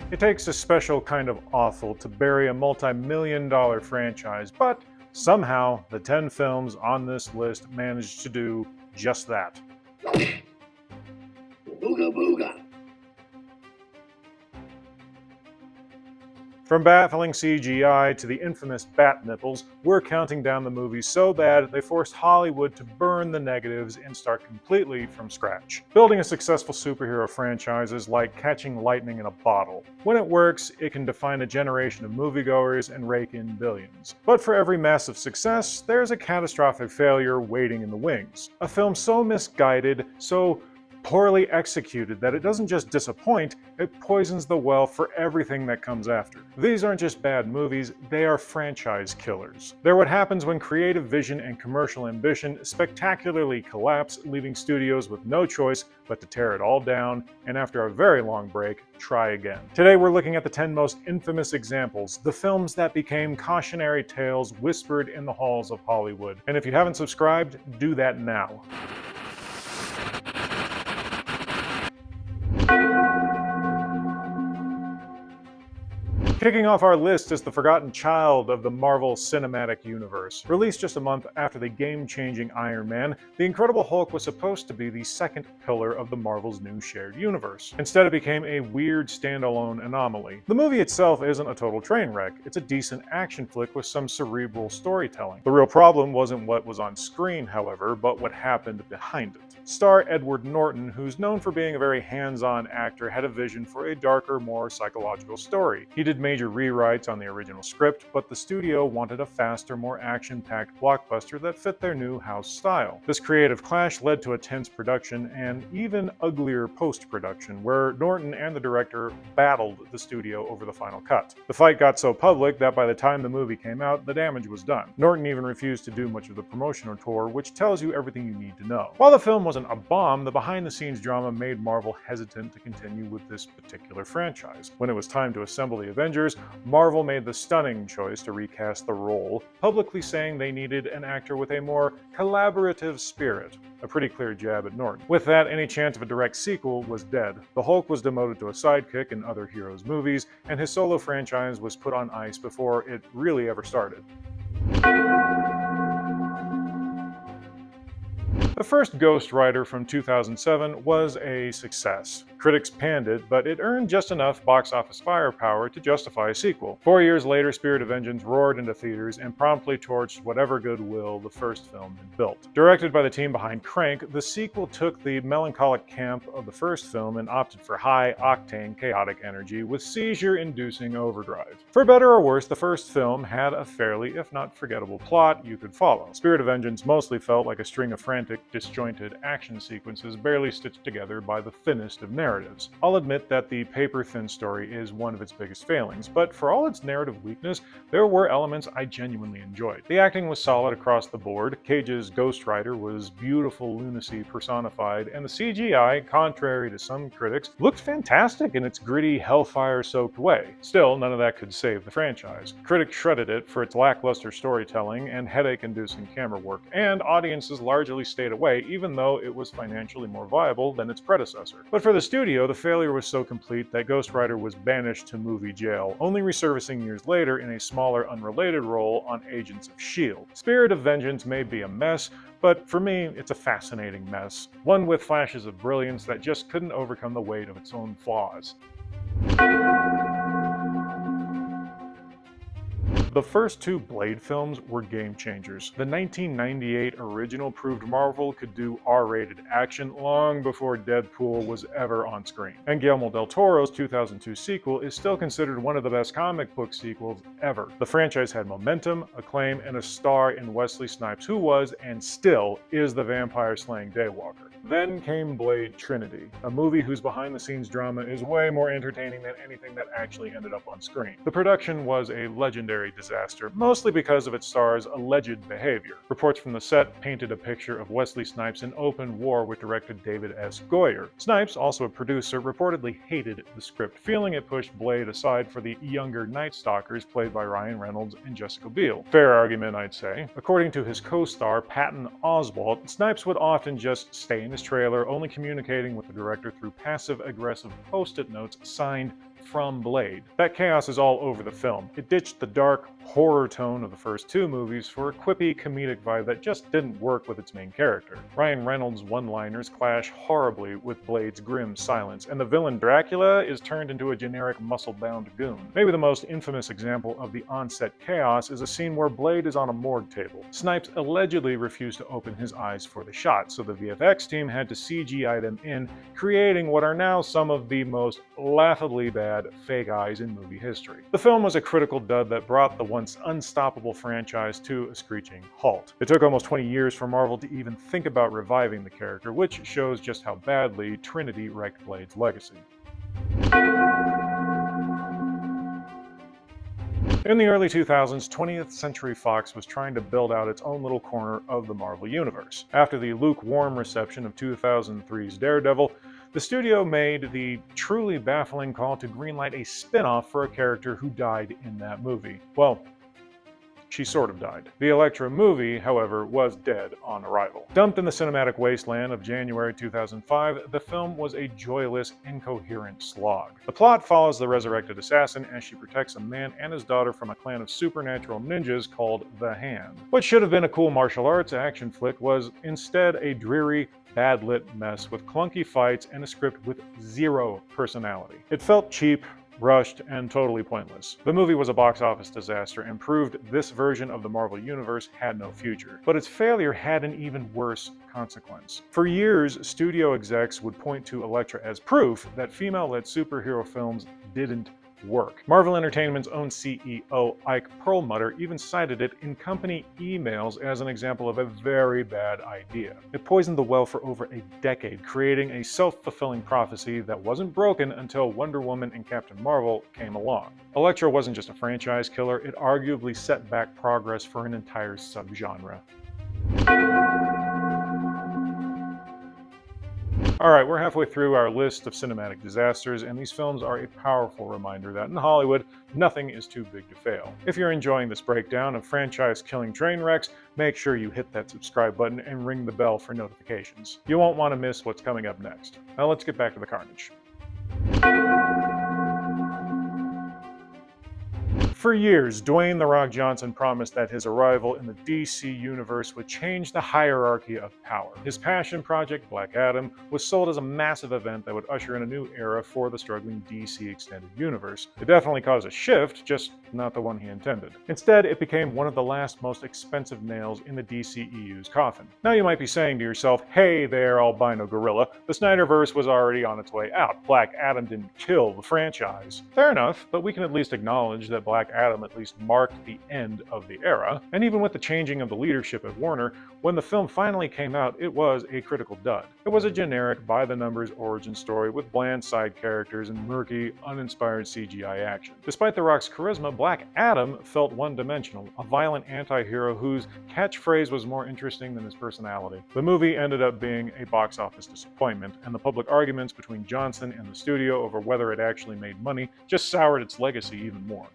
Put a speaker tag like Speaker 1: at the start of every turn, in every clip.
Speaker 1: It takes a special kind of awful to bury a multi-million-dollar franchise, but somehow the 10 films on this list managed to do just that.
Speaker 2: Booga booga.
Speaker 1: From baffling CGI to the infamous bat-nipples, we're counting down the movies so bad they forced Hollywood to burn the negatives and start completely from scratch. Building a successful superhero franchise is like catching lightning in a bottle. When it works, it can define a generation of moviegoers and rake in billions. But for every massive success, there's a catastrophic failure waiting in the wings. A film so misguided, so poorly executed that it doesn't just disappoint, it poisons the well for everything that comes after. These aren't just bad movies, they are franchise killers. They're what happens when creative vision and commercial ambition spectacularly collapse, leaving studios with no choice but to tear it all down, and after a very long break, try again. Today we're looking at the 10 most infamous examples, the films that became cautionary tales whispered in the halls of Hollywood. And if you haven't subscribed, do that now. Kicking off our list is the forgotten child of the Marvel Cinematic Universe. Released just a month after the game-changing Iron Man, The Incredible Hulk was supposed to be the second pillar of the Marvel's new shared universe. Instead, it became a weird standalone anomaly. The movie itself isn't a total train wreck, it's a decent action flick with some cerebral storytelling. The real problem wasn't what was on screen, however, but what happened behind it. Star Edward Norton, who's known for being a very hands-on actor, had a vision for a darker, more psychological story. He did major rewrites on the original script, but the studio wanted a faster, more action-packed blockbuster that fit their new house style. This creative clash led to a tense production and even uglier post-production, where Norton and the director battled the studio over the final cut. The fight got so public that by the time the movie came out, the damage was done. Norton even refused to do much of the promotional tour, which tells you everything you need to know. While the film wasn't a bomb, the behind-the-scenes drama made Marvel hesitant to continue with this particular franchise. When it was time to assemble the Avengers, Marvel made the stunning choice to recast the role, publicly saying they needed an actor with a more collaborative spirit. A pretty clear jab at Norton. With that, any chance of a direct sequel was dead. The Hulk was demoted to a sidekick in other heroes' movies, and his solo franchise was put on ice before it really ever started. The first Ghost Rider from 2007 was a success. Critics panned it, but it earned just enough box office firepower to justify a sequel. 4 years later, Spirit of Vengeance roared into theaters and promptly torched whatever goodwill the first film had built. Directed by the team behind Crank, the sequel took the melancholic camp of the first film and opted for high-octane chaotic energy with seizure-inducing overdrive. For better or worse, the first film had a fairly, if not forgettable, plot you could follow. Spirit of Vengeance mostly felt like a string of frantic, disjointed action sequences barely stitched together by the thinnest of narratives. I'll admit that the paper-thin story is one of its biggest failings, but for all its narrative weakness, there were elements I genuinely enjoyed. The acting was solid across the board, Cage's Ghost Rider was beautiful lunacy personified, and the CGI, contrary to some critics, looked fantastic in its gritty, hellfire-soaked way. Still, none of that could save the franchise. Critics shredded it for its lackluster storytelling and headache-inducing camera work, and audiences largely stayed away, even though it was financially more viable than its predecessor. But for the studio, the failure was so complete that Ghost Rider was banished to movie jail, only resurfacing years later in a smaller, unrelated role on Agents of S.H.I.E.L.D. Spirit of Vengeance may be a mess, but for me, it's a fascinating mess. One with flashes of brilliance that just couldn't overcome the weight of its own flaws. The first two Blade films were game changers. The 1998 original proved Marvel could do R-rated action long before Deadpool was ever on screen. And Guillermo del Toro's 2002 sequel is still considered one of the best comic book sequels ever. The franchise had momentum, acclaim, and a star in Wesley Snipes, who was, and still is, the vampire-slaying Daywalker. Then came Blade Trinity, a movie whose behind-the-scenes drama is way more entertaining than anything that actually ended up on screen. The production was a legendary disaster, mostly because of its star's alleged behavior. Reports from the set painted a picture of Wesley Snipes in open war with director David S. Goyer. Snipes, also a producer, reportedly hated the script, feeling it pushed Blade aside for the younger Night Stalkers played by Ryan Reynolds and Jessica Biel. Fair argument, I'd say. According to his co-star Patton Oswalt, Snipes would often just stay in his trailer, only communicating with the director through passive-aggressive post-it notes signed from Blade. That chaos is all over the film. It ditched the dark, horror tone of the first two movies for a quippy, comedic vibe that just didn't work with its main character. Ryan Reynolds' one-liners clash horribly with Blade's grim silence, and the villain Dracula is turned into a generic muscle-bound goon. Maybe the most infamous example of the on-set chaos is a scene where Blade is on a morgue table. Snipes allegedly refused to open his eyes for the shot, so the VFX team had to CGI them in, creating what are now some of the most laughably bad fake eyes in movie history. The film was a critical dud that brought the once unstoppable franchise to a screeching halt. It took almost 20 years for Marvel to even think about reviving the character, which shows just how badly Trinity wrecked Blade's legacy. In the early 2000s, 20th Century Fox was trying to build out its own little corner of the Marvel Universe. After the lukewarm reception of 2003's Daredevil, the studio made the truly baffling call to greenlight a spin-off for a character who died in that movie. Well, she sort of died. The Elektra movie, however, was dead on arrival. Dumped in the cinematic wasteland of January 2005, the film was a joyless, incoherent slog. The plot follows the resurrected assassin as she protects a man and his daughter from a clan of supernatural ninjas called The Hand. What should have been a cool martial arts action flick was instead a dreary, bad-lit mess with clunky fights and a script with zero personality. It felt cheap, rushed, and totally pointless. The movie was a box office disaster and proved this version of the Marvel Universe had no future. But its failure had an even worse consequence. For years, studio execs would point to Elektra as proof that female-led superhero films didn't work. Marvel Entertainment's own CEO, Ike Perlmutter, even cited it in company emails as an example of a very bad idea. It poisoned the well for over a decade, creating a self-fulfilling prophecy that wasn't broken until Wonder Woman and Captain Marvel came along. Elektra wasn't just a franchise killer, it arguably set back progress for an entire subgenre. Alright, we're halfway through our list of cinematic disasters, and these films are a powerful reminder that in Hollywood, nothing is too big to fail. If you're enjoying this breakdown of franchise-killing train wrecks, make sure you hit that subscribe button and ring the bell for notifications. You won't want to miss what's coming up next. Now let's get back to the carnage. For years, Dwayne "The Rock" Johnson promised that his arrival in the DC universe would change the hierarchy of power. His passion project, Black Adam, was sold as a massive event that would usher in a new era for the struggling DC Extended Universe. It definitely caused a shift, just not the one he intended. Instead, it became one of the last most expensive nails in the DCEU's coffin. Now you might be saying to yourself, hey there, albino gorilla, the Snyderverse was already on its way out. Black Adam didn't kill the franchise. Fair enough, but we can at least acknowledge that Black Adam at least marked the end of the era, and even with the changing of the leadership at Warner, when the film finally came out, it was a critical dud. It was a generic, by-the-numbers origin story with bland side characters and murky, uninspired CGI action. Despite The Rock's charisma, Black Adam felt one-dimensional, a violent anti-hero whose catchphrase was more interesting than his personality. The movie ended up being a box office disappointment, and the public arguments between Johnson and the studio over whether it actually made money just soured its legacy even more.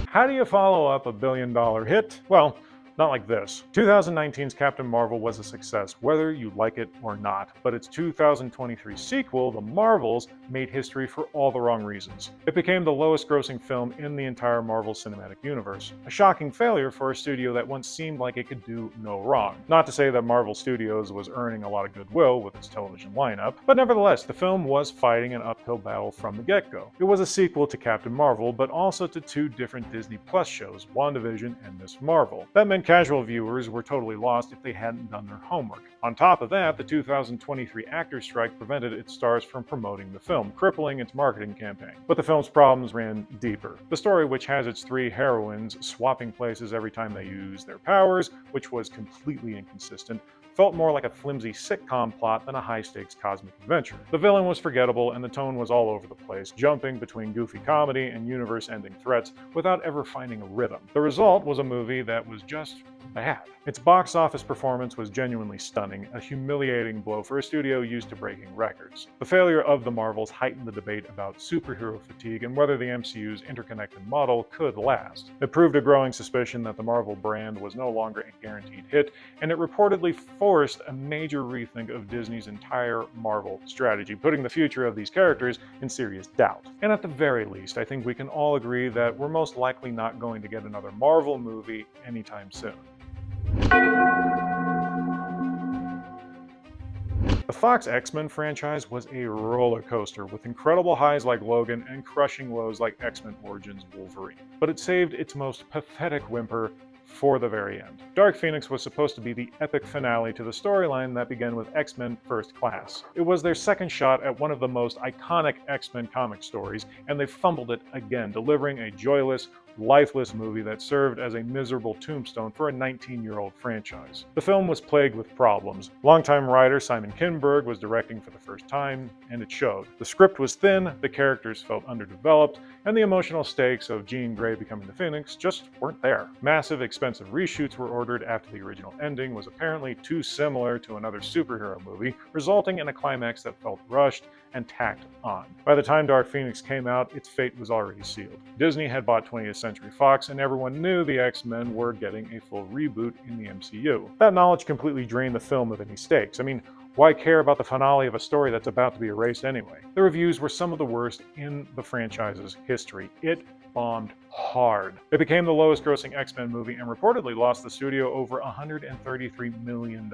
Speaker 1: How do you follow up a billion-dollar hit? Well, not like this. 2019's Captain Marvel was a success, whether you like it or not, but its 2023 sequel, The Marvels, made history for all the wrong reasons. It became the lowest-grossing film in the entire Marvel Cinematic Universe, a shocking failure for a studio that once seemed like it could do no wrong. Not to say that Marvel Studios was earning a lot of goodwill with its television lineup, but nevertheless, the film was fighting an uphill battle from the get-go. It was a sequel to Captain Marvel, but also to two different Disney Plus shows, WandaVision and Ms. Marvel. That meant casual viewers were totally lost if they hadn't done their homework. On top of that, the 2023 actors' strike prevented its stars from promoting the film, crippling its marketing campaign. But the film's problems ran deeper. The story, which has its three heroines swapping places every time they use their powers, which was completely inconsistent, felt more like a flimsy sitcom plot than a high-stakes cosmic adventure. The villain was forgettable and the tone was all over the place, jumping between goofy comedy and universe-ending threats without ever finding a rhythm. The result was a movie that was just bad. Its box office performance was genuinely stunning, a humiliating blow for a studio used to breaking records. The failure of The Marvels heightened the debate about superhero fatigue and whether the MCU's interconnected model could last. It proved a growing suspicion that the Marvel brand was no longer a guaranteed hit, and it reportedly forced a major rethink of Disney's entire Marvel strategy, putting the future of these characters in serious doubt. And at the very least, I think we can all agree that we're most likely not going to get another Marvel movie anytime soon. The Fox X-Men franchise was a roller coaster with incredible highs like Logan and crushing lows like X-Men Origins Wolverine. But it saved its most pathetic whimper for the very end. Dark Phoenix was supposed to be the epic finale to the storyline that began with X-Men First Class. It was their second shot at one of the most iconic X-Men comic stories, and they fumbled it again, delivering a joyless, lifeless movie that served as a miserable tombstone for a 19-year-old franchise. The film was plagued with problems. Longtime writer Simon Kinberg was directing for the first time, and it showed. The script was thin, the characters felt underdeveloped, and the emotional stakes of Jean Grey becoming the Phoenix just weren't there. Massive, expensive reshoots were ordered after the original ending was apparently too similar to another superhero movie, resulting in a climax that felt rushed and tacked on. By the time Dark Phoenix came out, its fate was already sealed. Disney had bought 20th Century Fox, and everyone knew the X-Men were getting a full reboot in the MCU. That knowledge completely drained the film of any stakes. I mean, why care about the finale of a story that's about to be erased anyway? The reviews were some of the worst in the franchise's history. It bombed hard. It became the lowest grossing X-Men movie and reportedly lost the studio over $133 million.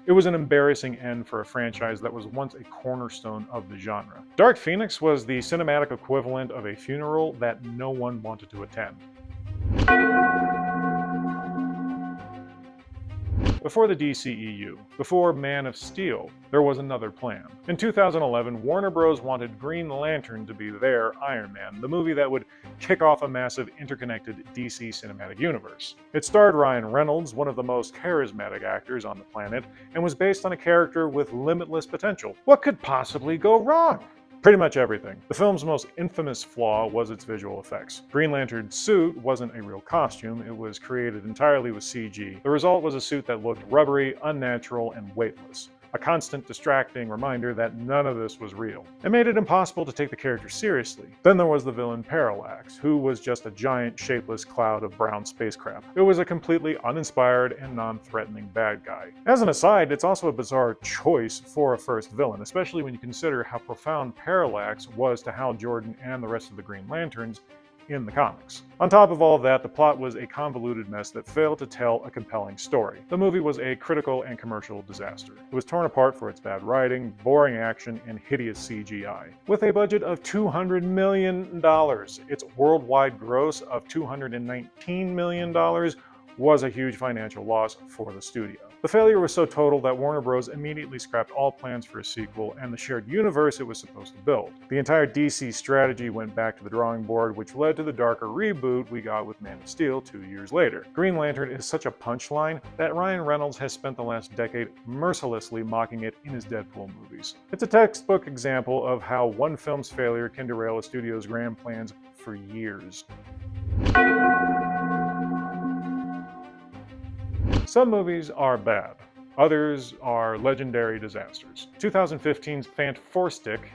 Speaker 1: It was an embarrassing end for a franchise that was once a cornerstone of the genre. Dark Phoenix was the cinematic equivalent of a funeral that no one wanted to attend. Before the DCEU, before Man of Steel, there was another plan. In 2011, Warner Bros. Wanted Green Lantern to be their Iron Man, the movie that would kick off a massive interconnected DC cinematic universe. It starred Ryan Reynolds, one of the most charismatic actors on the planet, and was based on a character with limitless potential. What could possibly go wrong? Pretty much everything. The film's most infamous flaw was its visual effects. Green Lantern's suit wasn't a real costume, it was created entirely with CG. The result was a suit that looked rubbery, unnatural, and weightless. A constant distracting reminder that none of this was real. It made it impossible to take the character seriously. Then there was the villain Parallax, who was just a giant, shapeless cloud of brown spacecraft. It was a completely uninspired and non-threatening bad guy. As an aside, it's also a bizarre choice for a first villain, especially when you consider how profound Parallax was to Hal Jordan and the rest of the Green Lanterns in the comics. On top of all of that, the plot was a convoluted mess that failed to tell a compelling story. The movie was a critical and commercial disaster. It was torn apart for its bad writing, boring action, and hideous CGI. With a budget of $200 million, its worldwide gross of $219 million was a huge financial loss for the studio. The failure was so total that Warner Bros. Immediately scrapped all plans for a sequel and the shared universe it was supposed to build. The entire DC strategy went back to the drawing board, which led to the darker reboot we got with Man of Steel 2 years later. Green Lantern is such a punchline that Ryan Reynolds has spent the last decade mercilessly mocking it in his Deadpool movies. It's a textbook example of how one film's failure can derail a studio's grand plans for years. Some movies are bad. Others are legendary disasters. 2015's Fantastic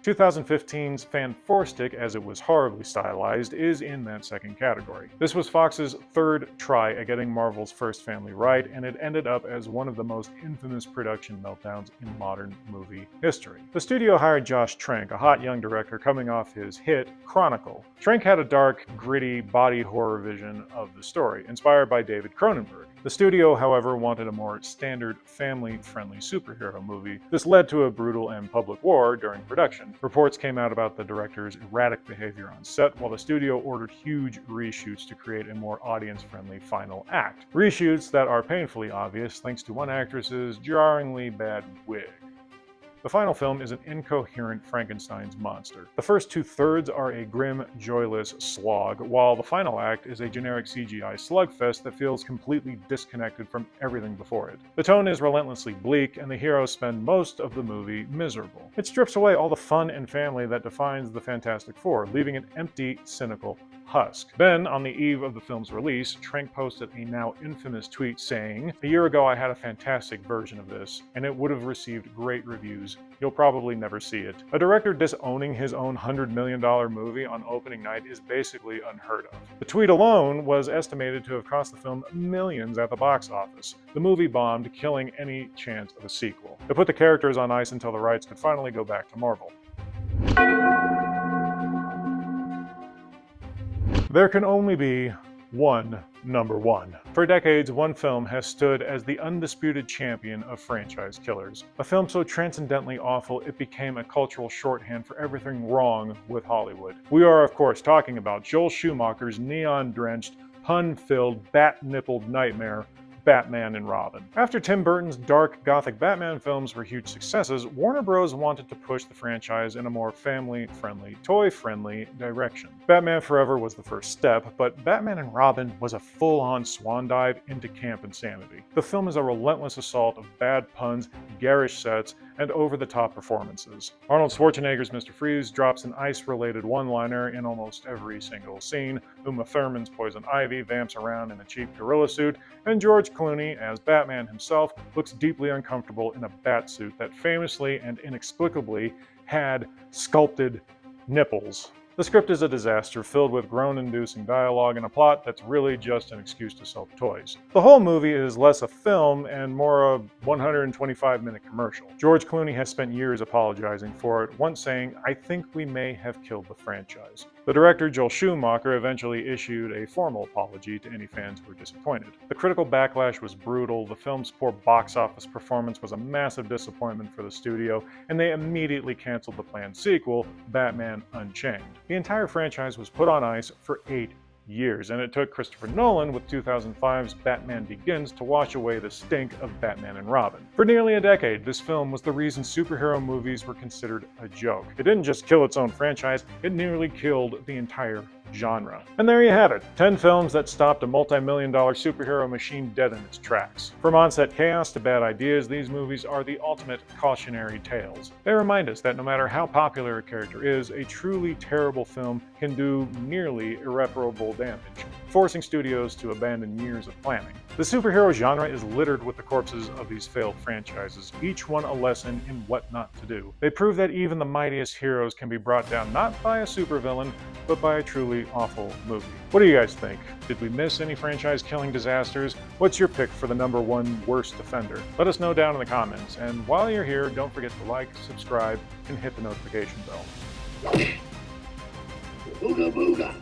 Speaker 1: 2015's Fantastic, as it was horribly stylized, is in that second category. This was Fox's third try at getting Marvel's first family right, and it ended up as one of the most infamous production meltdowns in modern movie history. The studio hired Josh Trank, a hot young director coming off his hit Chronicle. Trank had a dark, gritty, body horror vision of the story, inspired by David Cronenberg. The studio, however, wanted a more standard, family-friendly superhero movie. This led to a brutal and public war during production. Reports came out about the director's erratic behavior on set, while the studio ordered huge reshoots to create a more audience-friendly final act. Reshoots that are painfully obvious thanks to one actress's jarringly bad wig. The final film is an incoherent Frankenstein's monster. The first two-thirds are a grim, joyless slog, while the final act is a generic CGI slugfest that feels completely disconnected from everything before it. The tone is relentlessly bleak, and the heroes spend most of the movie miserable. It strips away all the fun and family that defines the Fantastic Four, leaving an empty, cynical husk. Then, on the eve of the film's release, Trank posted a now infamous tweet saying, "A year ago I had a fantastic version of this, and it would have received great reviews. You'll probably never see it." A director disowning his own $100 million movie on opening night is basically unheard of. The tweet alone was estimated to have cost the film millions at the box office. The movie bombed, killing any chance of a sequel. It put the characters on ice until the rights could finally go back to Marvel. There can only be one number one. For decades, one film has stood as the undisputed champion of franchise killers. A film so transcendently awful it became a cultural shorthand for everything wrong with Hollywood. We are, of course, talking about Joel Schumacher's neon-drenched, pun-filled, bat-nippled nightmare, Batman and Robin. After Tim Burton's dark, gothic Batman films were huge successes, Warner Bros. Wanted to push the franchise in a more family-friendly, toy-friendly direction. Batman Forever was the first step, but Batman and Robin was a full-on swan dive into camp insanity. The film is a relentless assault of bad puns, garish sets, and over-the-top performances. Arnold Schwarzenegger's Mr. Freeze drops an ice-related one-liner in almost every single scene, Uma Thurman's Poison Ivy vamps around in a cheap gorilla suit, and George Clooney, as Batman himself, looks deeply uncomfortable in a bat suit that famously and inexplicably had sculpted nipples. The script is a disaster, filled with groan-inducing dialogue and a plot that's really just an excuse to sell toys. The whole movie is less a film and more a 125-minute commercial. George Clooney has spent years apologizing for it, once saying, "I think we may have killed the franchise." The director, Joel Schumacher, eventually issued a formal apology to any fans who were disappointed. The critical backlash was brutal, the film's poor box office performance was a massive disappointment for the studio, and they immediately canceled the planned sequel, Batman Unchained. The entire franchise was put on ice for 8 years, and it took Christopher Nolan with 2005's Batman Begins to wash away the stink of Batman and Robin. For nearly a decade, this film was the reason superhero movies were considered a joke. It didn't just kill its own franchise, it nearly killed the entire genre. And there you have it, 10 films that stopped a multi-million-dollar superhero machine dead in its tracks. From onset chaos to bad ideas, these movies are the ultimate cautionary tales. They remind us that no matter how popular a character is, a truly terrible film can do nearly irreparable damage, forcing studios to abandon years of planning. The superhero genre is littered with the corpses of these failed franchises, each one a lesson in what not to do. They prove that even the mightiest heroes can be brought down not by a supervillain, but by a truly awful movie. What do you guys think? Did we miss any franchise-killing disasters? What's your pick for the #1 worst offender? Let us know down in the comments, and while you're here, don't forget to like, subscribe, and hit the notification bell.
Speaker 2: Booga booga.